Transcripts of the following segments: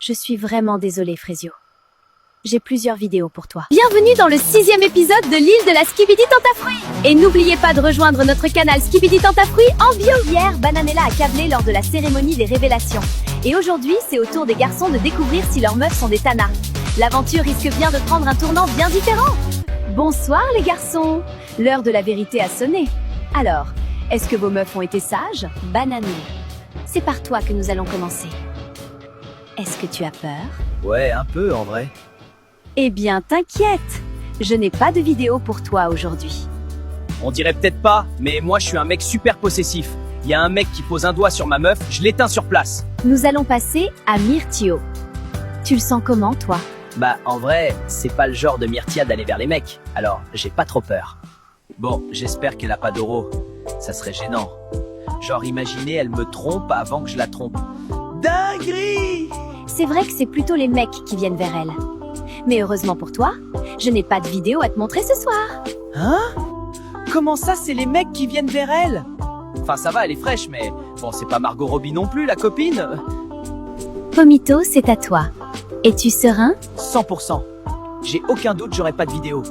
Je suis vraiment désolée, Frésio. J'ai plusieurs vidéos pour toi. Bienvenue dans le 6e épisode de l'île de la Skibidi Tentafruit. Et n'oubliez pas de rejoindre notre canal Skibidi Tentafruit en bio. Hier, Bananella a câblé lors de la cérémonie des révélations. Et aujourd'hui, c'est au tour des garçons de découvrir si leurs meufs sont des tanards. L'aventure risque bien de prendre un tournant bien différent. Bonsoir les garçons. L'heure de la vérité a sonné. Alors, est-ce que vos meufs ont été sages? Bananella, c'est par toi que nous allons commencer. Est-ce que tu as peur? Ouais, un peu en vrai. Eh bien, t'inquiète, je n'ai pas de vidéo pour toi aujourd'hui. On dirait peut-être pas, mais moi je suis un mec super possessif. Il y a un mec qui pose un doigt sur ma meuf, je l'éteins sur place. Nous allons passer à Myrtio. Tu le sens comment, toi? Bah, en vrai, c'est pas le genre de Myrtia d'aller vers les mecs, alors j'ai pas trop peur. Bon, j'espère qu'elle a pas d'oro. Ça serait gênant. Genre, imaginez, elle me trompe avant que je la trompe. Dinguerie! C'est vrai que c'est plutôt les mecs qui viennent vers elle. Mais heureusement pour toi, je n'ai pas de vidéo à te montrer ce soir. Hein? Comment ça, c'est les mecs qui viennent vers elle? Enfin, ça va, elle est fraîche, mais bon, c'est pas Margot Robbie non plus, la copine. Pomito, c'est à toi. Es-tu serein? 100%. J'ai aucun doute, j'aurai pas de vidéo.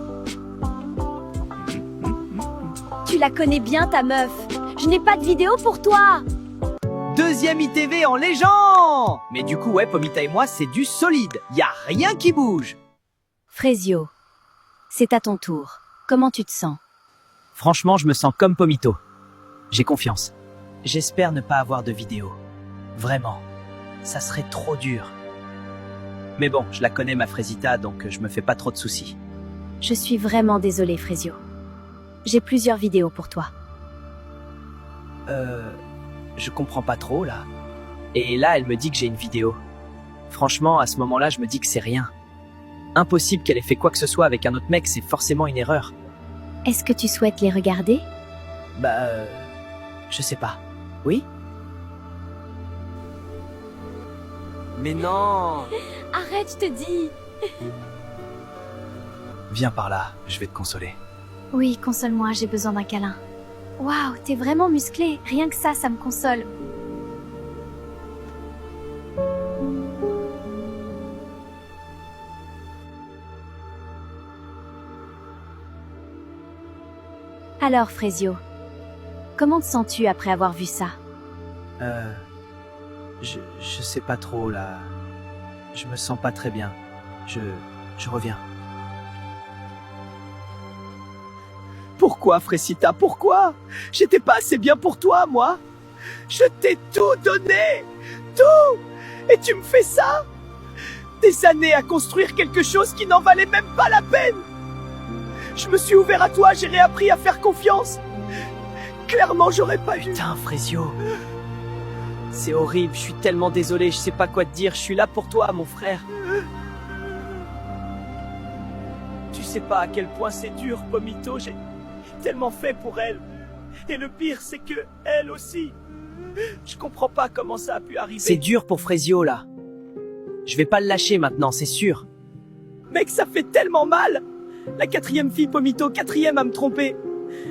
Tu la connais bien, ta meuf. Je n'ai pas de vidéo pour toi. Deuxième ITV en légende! Mais du coup, ouais, Pomita et moi, c'est du solide. Y a rien qui bouge. Frésio, c'est à ton tour. Comment tu te sens? Franchement, je me sens comme Pomito. J'ai confiance. J'espère ne pas avoir de vidéo. Vraiment. Ça serait trop dur. Mais bon, je la connais, ma Frésita, donc je me fais pas trop de soucis. Je suis vraiment désolée, Frésio. J'ai plusieurs vidéos pour toi. Je comprends pas trop, là. Et là, elle me dit que j'ai une vidéo. Franchement, à ce moment-là, je me dis que c'est rien. Impossible qu'elle ait fait quoi que ce soit avec un autre mec, c'est forcément une erreur. Est-ce que tu souhaites les regarder? Bah, je sais pas. Oui? Mais non! Arrête, je te dis. Viens par là, je vais te consoler. Oui, console-moi, j'ai besoin d'un câlin. Waouh, t'es vraiment musclé. Rien que ça me console. Alors, Frésio, comment te sens-tu après avoir vu ça? Je sais pas trop, là. Je me sens pas très bien. Je reviens. Pourquoi, Frésita, pourquoi? J'étais pas assez bien pour toi, moi. Je t'ai tout donné. Tout. Et tu me fais ça? Des années à construire quelque chose qui n'en valait même pas la peine. Je me suis ouvert à toi, j'ai réappris à faire confiance. Clairement, j'aurais pas eu... Putain, Frésio. C'est horrible, je suis tellement désolé, je sais pas quoi te dire. Je suis là pour toi, mon frère. Tu sais pas à quel point c'est dur, Pomito. J'ai tellement fait pour elle. Et le pire, c'est que elle aussi. Je comprends pas comment ça a pu arriver. C'est dur pour Frésio, là. Je vais pas le lâcher maintenant, c'est sûr. Mec, ça fait tellement mal. La 4e fille, Pomito, 4e à me tromper.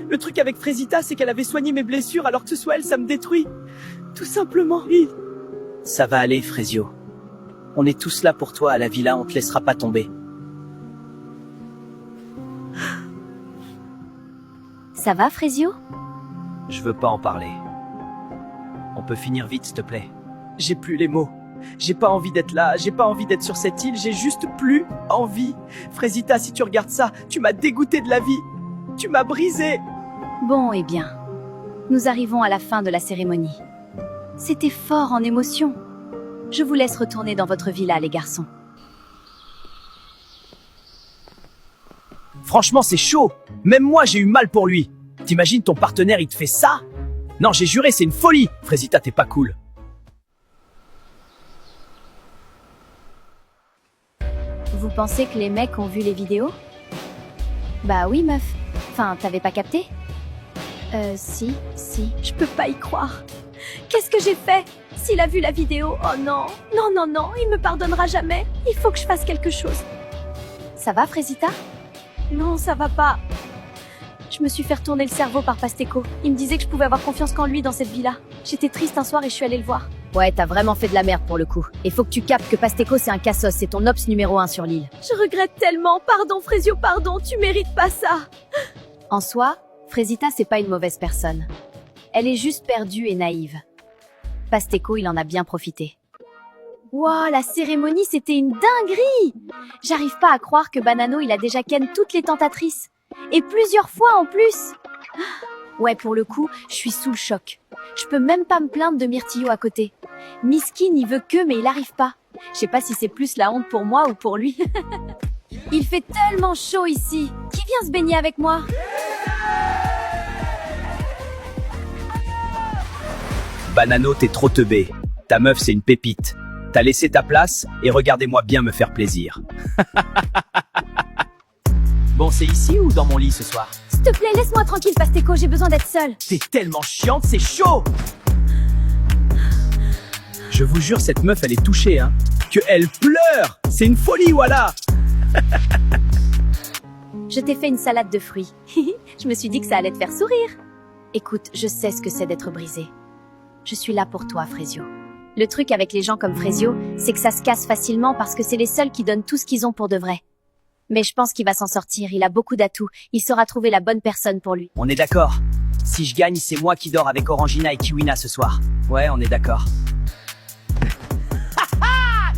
Le truc avec Frésita, c'est qu'elle avait soigné mes blessures, alors que ce soit elle, ça me détruit. Tout simplement. Ça va aller, Frésio. On est tous là pour toi à la villa, on te laissera pas tomber. Ça va, Frésio? Je veux pas en parler. On peut finir vite, s'il te plaît. J'ai plus les mots. J'ai pas envie d'être là, j'ai pas envie d'être sur cette île, j'ai juste plus envie. Frésita, si tu regardes ça, tu m'as dégoûté de la vie. Tu m'as brisé. Bon, eh bien, nous arrivons à la fin de la cérémonie. C'était fort en émotion. Je vous laisse retourner dans votre villa, les garçons. Franchement, c'est chaud. Même moi, j'ai eu mal pour lui. T'imagines ton partenaire, il te fait ça? Non, j'ai juré, c'est une folie. Frésita, t'es pas cool. Vous pensez que les mecs ont vu les vidéos? Bah oui, meuf. Enfin, t'avais pas capté? Si, je peux pas y croire. Qu'est-ce que j'ai fait? S'il a vu la vidéo, oh non, non, il me pardonnera jamais. Il faut que je fasse quelque chose. Ça va, Frésita? Non, ça va pas. Je me suis fait retourner le cerveau par Pasteco. Il me disait que je pouvais avoir confiance qu'en lui dans cette villa. J'étais triste un soir et je suis allée le voir. Ouais, t'as vraiment fait de la merde pour le coup. Et faut que tu captes que Pasteko c'est un cassos, c'est ton ops numéro 1 sur l'île. Je regrette tellement. Pardon, Frésio, pardon. Tu mérites pas ça. En soi, Frésita c'est pas une mauvaise personne. Elle est juste perdue et naïve. Pasteko, il en a bien profité. Wouah, la cérémonie c'était une dinguerie! J'arrive pas à croire que Banano il a déjà ken toutes les tentatrices. Et plusieurs fois en plus! Ouais, pour le coup, je suis sous le choc. Je peux même pas me plaindre de Myrtillo à côté. Miskin, il veut que, mais il arrive pas. Je sais pas si c'est plus la honte pour moi ou pour lui. Il fait tellement chaud ici. Qui vient se baigner avec moi? Banano, t'es trop teubé. Ta meuf, c'est une pépite. T'as laissé ta place et regardez-moi bien me faire plaisir. Bon, c'est ici ou dans mon lit ce soir? S'il te plaît, laisse-moi tranquille, Pasteko, j'ai besoin d'être seule. T'es tellement chiante, c'est chaud! Je vous jure, cette meuf, elle est touchée, hein. Que elle pleure! C'est une folie, voilà! Je t'ai fait une salade de fruits. Je me suis dit que ça allait te faire sourire. Écoute, je sais ce que c'est d'être brisé. Je suis là pour toi, Frésio. Le truc avec les gens comme Frésio, c'est que ça se casse facilement parce que c'est les seuls qui donnent tout ce qu'ils ont pour de vrai. Mais je pense qu'il va s'en sortir, il a beaucoup d'atouts, il saura trouver la bonne personne pour lui. On est d'accord. Si je gagne, c'est moi qui dors avec Orangina et Kiwina ce soir. Ouais, on est d'accord.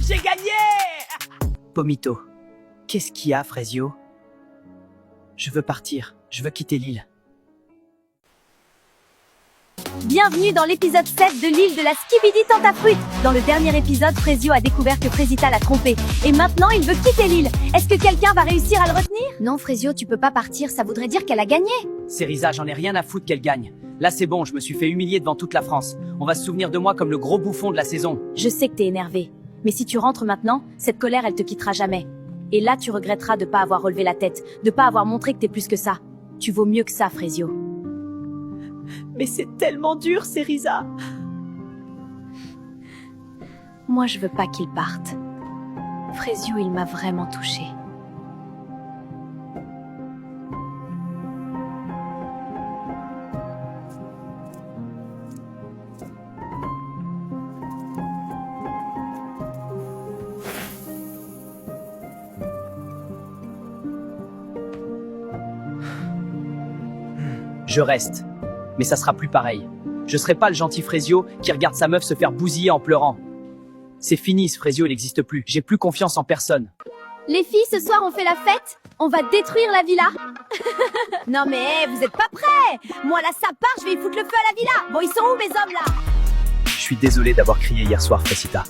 J'ai gagné! Pomito, qu'est-ce qu'il y a, Frésio? Je veux partir, je veux quitter l'île. Bienvenue dans l'épisode 7 de l'île de la Skibidi Tentafruit. Dans le dernier épisode, Frésio a découvert que Frésita l'a trompé. Et maintenant, il veut quitter l'île. Est-ce que quelqu'un va réussir à le retenir? Non, Frésio, tu peux pas partir, ça voudrait dire qu'elle a gagné. Cériza, j'en ai rien à foutre qu'elle gagne. Là, c'est bon, je me suis fait humilier devant toute la France. On va se souvenir de moi comme le gros bouffon de la saison. Je sais que t'es énervé. Mais si tu rentres maintenant, cette colère, elle te quittera jamais. Et là, tu regretteras de pas avoir relevé la tête, de pas avoir montré que t'es plus que ça. Tu vaux mieux que ça, Frésio. Mais c'est tellement dur, Cériza. Moi, je veux pas qu'il parte. Frésio, il m'a vraiment touchée. Je reste. Mais ça sera plus pareil. Je serai pas le gentil Frésio qui regarde sa meuf se faire bousiller en pleurant. C'est fini, ce Frésio, il n'existe plus. J'ai plus confiance en personne. Les filles, ce soir, on fait la fête? On va détruire la villa? Non mais, vous êtes pas prêts? Moi là, ça part, je vais y foutre le feu à la villa. Bon, ils sont où mes hommes là? Je suis désolé d'avoir crié hier soir, Frésita.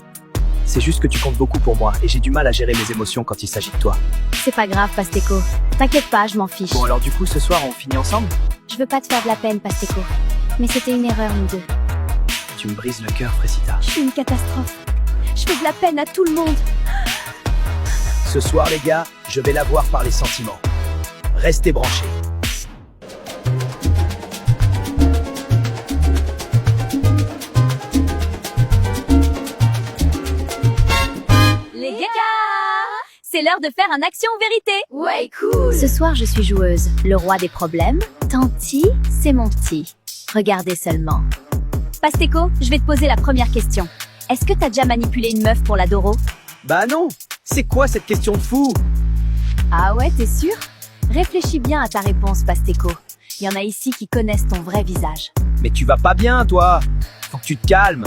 C'est juste que tu comptes beaucoup pour moi et j'ai du mal à gérer mes émotions quand il s'agit de toi. C'est pas grave, Pasteko. T'inquiète pas, je m'en fiche. Bon alors du coup, ce soir, on finit ensemble? Je veux pas te faire de la peine, Pasteko. Mais c'était une erreur, nous deux. Tu me brises le cœur, Frésita. Je suis une catastrophe. Je fais de la peine à tout le monde. Ce soir, les gars, je vais la voir par les sentiments. Restez branchés. Les gars, c'est l'heure de faire un action ou vérité. Ouais, cool. Ce soir, je suis joueuse. Le roi des problèmes. Tanti, c'est mon petit. Regardez seulement. Pasteko, je vais te poser la première question. Est-ce que t'as déjà manipulé une meuf pour la Doro? Bah non. C'est quoi cette question de fou? Ah ouais, t'es sûr? Réfléchis bien à ta réponse, Pasteko. Il y en a ici qui connaissent ton vrai visage. Mais tu vas pas bien, toi. Faut que tu te calmes.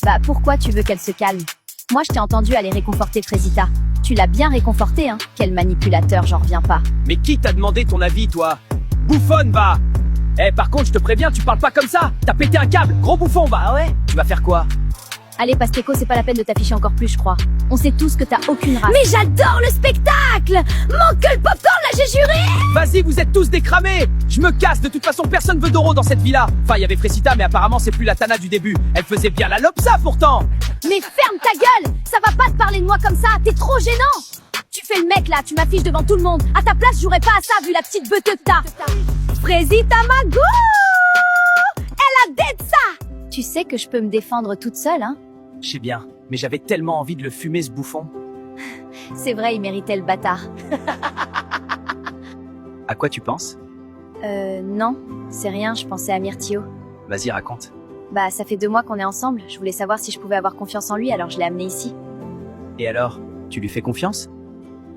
Bah pourquoi tu veux qu'elle se calme? Moi, je t'ai entendu aller réconforter Frésita. Tu l'as bien réconforté, hein? Quel manipulateur, j'en reviens pas. Mais qui t'a demandé ton avis, toi? Bouffonne, va! Eh, par contre, je te préviens, tu parles pas comme ça! T'as pété un câble, gros bouffon, va! Ah ouais? Tu vas faire quoi? Allez, Pasteko, c'est pas la peine de t'afficher encore plus, je crois. On sait tous que t'as aucune race. Mais j'adore le spectacle. Manque que le popcorn, là, j'ai juré. Vas-y, vous êtes tous décramés! Je me casse, de toute façon, personne veut Doro dans cette villa. Enfin, il y avait Frésita, mais apparemment, c'est plus la Tana du début. Elle faisait bien la lopsa, pourtant! Mais ferme ta gueule! Ça va pas te parler de moi comme ça, t'es trop gênant! Tu fais le mec là, tu m'affiches devant tout le monde. À ta place, j'aurais pas à ça vu la petite beuteux que t'as. Frésita Mago! Elle a dead ça! Tu sais que je peux me défendre toute seule, hein? Je sais bien, mais j'avais tellement envie de le fumer, ce bouffon. C'est vrai, il méritait le bâtard. À quoi tu penses? Non, c'est rien, je pensais à Myrtillo. Vas-y, raconte. Bah, ça fait 2 mois qu'on est ensemble. Je voulais savoir si je pouvais avoir confiance en lui, alors je l'ai amené ici. Et alors, tu lui fais confiance?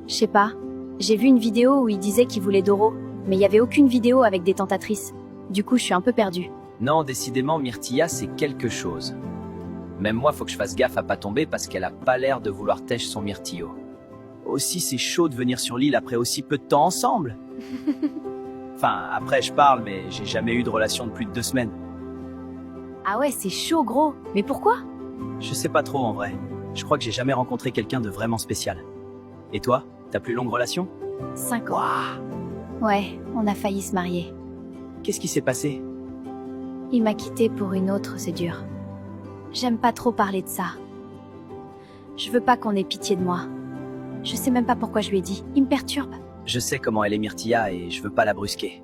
Je sais pas. J'ai vu une vidéo où il disait qu'il voulait Doro, mais il y avait aucune vidéo avec des tentatrices. Du coup, je suis un peu perdue. Non, décidément, Myrtilla, c'est quelque chose. Même moi, faut que je fasse gaffe à pas tomber parce qu'elle a pas l'air de vouloir tèche son myrtillo. Aussi, c'est chaud de venir sur l'île après aussi peu de temps ensemble. Enfin, après, je parle, mais j'ai jamais eu de relation de plus de 2 semaines. Ah ouais, c'est chaud, gros. Mais pourquoi? Je sais pas trop, en vrai. Je crois que j'ai jamais rencontré quelqu'un de vraiment spécial. Et toi, ta plus longue relation? 5 ans. Waouh! Ouais, on a failli se marier. Qu'est-ce qui s'est passé? Il m'a quittée pour une autre, c'est dur. J'aime pas trop parler de ça. Je veux pas qu'on ait pitié de moi. Je sais même pas pourquoi je lui ai dit. Il me perturbe. Je sais comment elle est Myrtilla et je veux pas la brusquer.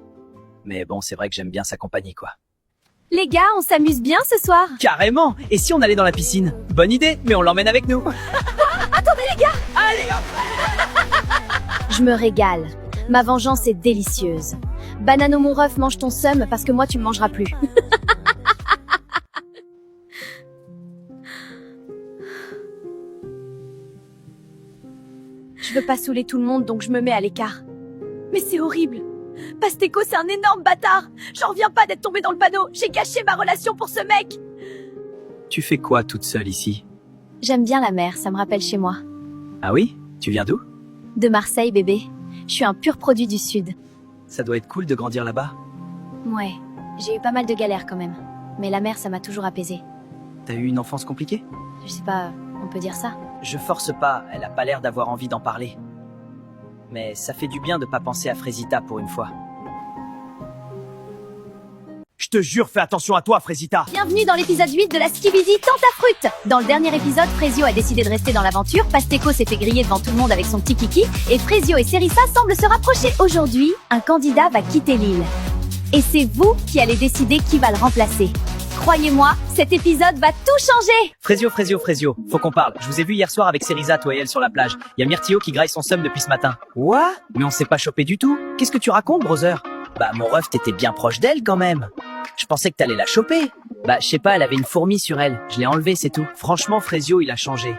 Mais bon, c'est vrai que j'aime bien sa compagnie, quoi. Les gars, on s'amuse bien ce soir. Carrément! Et si on allait dans la piscine? Bonne idée, mais on l'emmène avec nous. Attendez les gars! Allez, hop! Je me régale. Ma vengeance est délicieuse. Banano mon ref, mange ton seum parce que moi tu me mangeras plus. Je veux pas saouler tout le monde donc je me mets à l'écart. Mais c'est horrible. Pasteco c'est un énorme bâtard. J'en reviens pas d'être tombé dans le panneau. J'ai gâché ma relation pour ce mec. Tu fais quoi toute seule ici? J'aime bien la mer, ça me rappelle chez moi. Ah oui? Tu viens d'où? De Marseille bébé. Je suis un pur produit du sud. Ça doit être cool de grandir là-bas. Ouais, j'ai eu pas mal de galères quand même. Mais la mer ça m'a toujours apaisée. T'as eu une enfance compliquée? Je sais pas, on peut dire ça. Je force pas, elle a pas l'air d'avoir envie d'en parler. Mais ça fait du bien de pas penser à Frésita pour une fois. Je te jure, fais attention à toi, Frésita! Bienvenue dans l'épisode 8 de la Skibidi Tentafruit. Dans le dernier épisode, Frésio a décidé de rester dans l'aventure, Pasteco s'est fait griller devant tout le monde avec son petit kiki, et Frésio et Serissa semblent se rapprocher. Aujourd'hui, un candidat va quitter l'île. Et c'est vous qui allez décider qui va le remplacer. Croyez-moi, cet épisode va tout changer. Frésio, faut qu'on parle. Je vous ai vu hier soir avec Serissa, toi et elle sur la plage. Y a Myrtillo qui graille son seum depuis ce matin. Quoi? Mais on s'est pas chopé du tout. Qu'est-ce que tu racontes, brother? Bah, mon ref, t'étais bien proche d'elle quand même. Je pensais que t'allais la choper. Bah, je sais pas, elle avait une fourmi sur elle. Je l'ai enlevée, c'est tout. Franchement, Frésio, il a changé.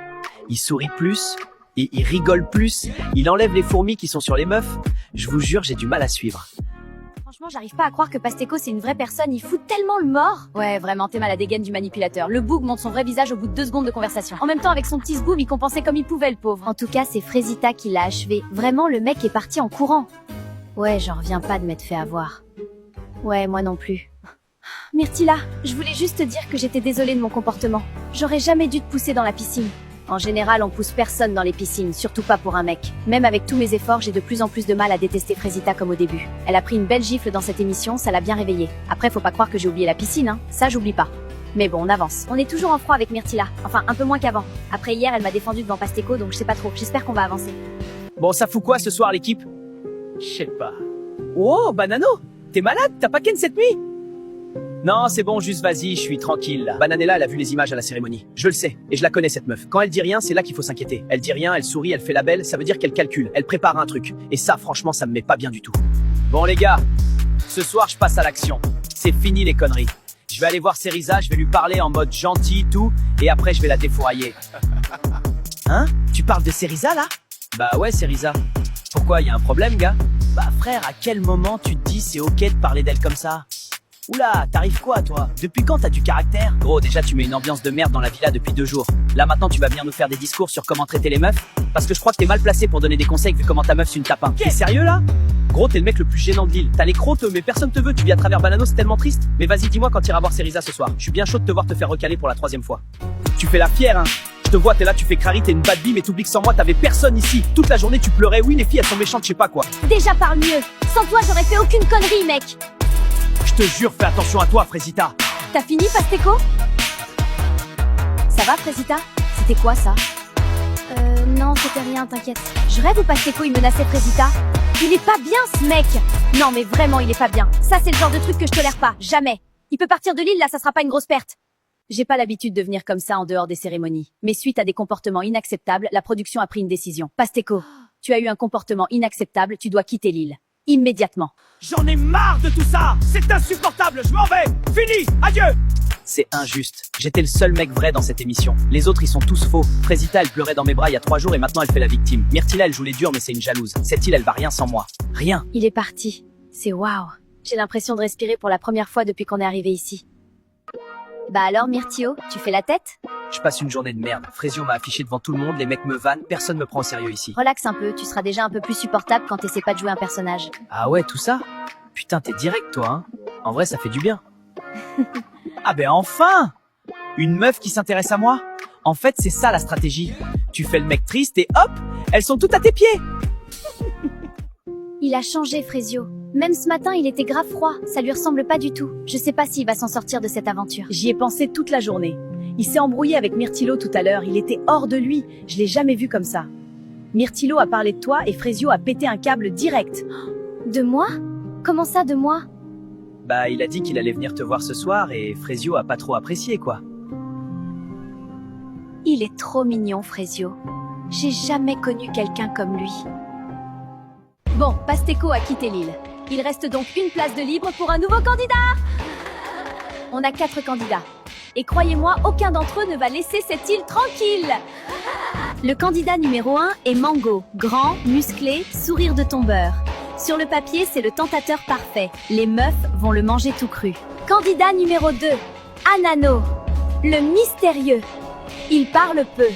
Il sourit plus, et il rigole plus. Il enlève les fourmis qui sont sur les meufs. Je vous jure, j'ai du mal à suivre. Franchement, j'arrive pas à croire que Pasteco c'est une vraie personne, il fout tellement le mort. Ouais, vraiment, t'es mal à dégaine du manipulateur. Le boug montre son vrai visage au bout de 2 secondes de conversation. En même temps, avec son petit zboub, il compensait comme il pouvait, le pauvre. En tout cas, c'est Frésita qui l'a achevé. Vraiment, le mec est parti en courant. Ouais, j'en reviens pas de m'être fait avoir. Ouais, moi non plus. Myrtilla, je voulais juste te dire que j'étais désolée de mon comportement. J'aurais jamais dû te pousser dans la piscine. En général, on pousse personne dans les piscines, surtout pas pour un mec. Même avec tous mes efforts, j'ai de plus en plus de mal à détester Frésita comme au début. Elle a pris une belle gifle dans cette émission, ça l'a bien réveillée. Après, faut pas croire que j'ai oublié la piscine, hein. Ça, j'oublie pas. Mais bon, on avance. On est toujours en froid avec Myrtilla. Enfin, un peu moins qu'avant. Après hier, elle m'a défendu devant Pasteco, donc je sais pas trop. J'espère qu'on va avancer. Bon, ça fout quoi ce soir, l'équipe? Je sais pas. Oh, Banano! T'es malade? T'as pas ken cette nuit? Non, c'est bon, juste vas-y, je suis tranquille là. Bananella, elle a vu les images à la cérémonie. Je le sais, et je la connais cette meuf. Quand elle dit rien, c'est là qu'il faut s'inquiéter. Elle dit rien, elle sourit, elle fait la belle, ça veut dire qu'elle calcule. Elle prépare un truc. Et ça, franchement, ça me met pas bien du tout. Bon les gars, ce soir, je passe à l'action. C'est fini les conneries. Je vais aller voir Serissa, je vais lui parler en mode gentil, tout, et après je vais la défourailler. Hein? Tu parles de Serissa là? Bah ouais, Serissa. Pourquoi, y a un problème, gars? Bah frère, à quel moment tu te dis c'est ok de parler d'elle comme ça? Oula, t'arrives quoi, toi? Depuis quand t'as du caractère? Gros, déjà, tu mets une ambiance de merde dans la villa depuis 2 jours. Là, maintenant, tu vas venir nous faire des discours sur comment traiter les meufs? Parce que je crois que t'es mal placé pour donner des conseils vu comment ta meuf c'est une tapin. T'es sérieux, là? Gros, t'es le mec le plus gênant de l'île. T'as les crottes, mais personne te veut. Tu vis à travers Banano, c'est tellement triste. Mais vas-y, dis-moi quand t'iras voir Serissa ce soir. Je suis bien chaud de te voir te faire recaler pour la 3e fois. Tu fais la fière, hein? Je te vois, t'es là, tu fais crari, t'es une bad bee, mais t'oublies que sans moi, t'avais personne ici. Toute la journée, tu pleurais. Oui, les filles, elles sont méchantes, je sais pas quoi. Déjà parle mieux. Sans toi, j'aurais fait aucune connerie, mec. Je te jure, fais attention à toi, Frésita. T'as fini, Pasteco? Ça va, Frésita? C'était quoi, ça? Non, c'était rien, t'inquiète. Je rêve ou Pasteco, il menaçait Frésita? Il est pas bien, ce mec! Non, mais vraiment, il est pas bien. Ça, c'est le genre de truc que je tolère pas. Jamais. Il peut partir de l'île, là, ça sera pas une grosse perte. J'ai pas l'habitude de venir comme ça en dehors des cérémonies. Mais suite à des comportements inacceptables, la production a pris une décision. Pasteco, tu as eu un comportement inacceptable, tu dois quitter l'île. Immédiatement. J'en ai marre de tout ça! C'est insupportable, je m'en vais! Fini! Adieu! C'est injuste. J'étais le seul mec vrai dans cette émission. Les autres, ils sont tous faux. Frésita, elle pleurait dans mes bras il y a 3 jours et maintenant elle fait la victime. Myrtilla, elle joue les durs mais c'est une jalouse. Cette île, elle va rien sans moi. Rien. Il est parti. C'est waouh. J'ai l'impression de respirer pour la première fois depuis qu'on est arrivé ici. Bah alors Myrtio, tu fais la tête? Je passe une journée de merde. Frésio m'a affiché devant tout le monde, les mecs me vannent, personne me prend au sérieux ici. Relaxe un peu, tu seras déjà un peu plus supportable quand t'essaies pas de jouer un personnage. Ah ouais, tout ça? Putain, t'es direct toi, hein. En vrai, ça fait du bien. Ah ben enfin! Une meuf qui s'intéresse à moi? En fait, c'est ça la stratégie. Tu fais le mec triste et hop, elles sont toutes à tes pieds. Il a changé, Frésio. Même ce matin, il était grave froid. Ça lui ressemble pas du tout. Je sais pas s'il va s'en sortir de cette aventure. J'y ai pensé toute la journée. Il s'est embrouillé avec Myrtilo tout à l'heure. Il était hors de lui. Je l'ai jamais vu comme ça. Myrtilo a parlé de toi et Frésio a pété un câble direct. De moi? Comment ça, de moi? Bah, il a dit qu'il allait venir te voir ce soir et Frésio a pas trop apprécié, quoi. Il est trop mignon, Frésio. J'ai jamais connu quelqu'un comme lui. Bon, Pasteco a quitté l'île. Il reste donc une place de libre pour un nouveau candidat. On a 4 candidats. Et croyez-moi, aucun d'entre eux ne va laisser cette île tranquille. Le candidat numéro 1 est Mango. Grand, musclé, sourire de tombeur. Sur le papier, c'est le tentateur parfait. Les meufs vont le manger tout cru. Candidat numéro 2, Anano. Le mystérieux. Il parle peu.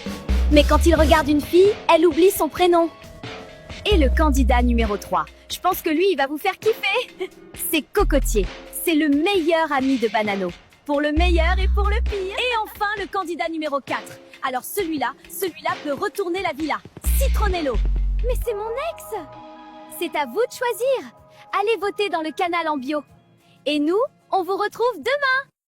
Mais quand il regarde une fille, elle oublie son prénom. Et le candidat numéro 3. Je pense que lui, il va vous faire kiffer. C'est Cocotier. C'est le meilleur ami de Banano. Pour le meilleur et pour le pire. Et enfin, le candidat numéro 4. Alors celui-là peut retourner la villa. Citronello. Mais c'est mon ex. C'est à vous de choisir. Allez voter dans le canal en bio. Et nous, on vous retrouve demain.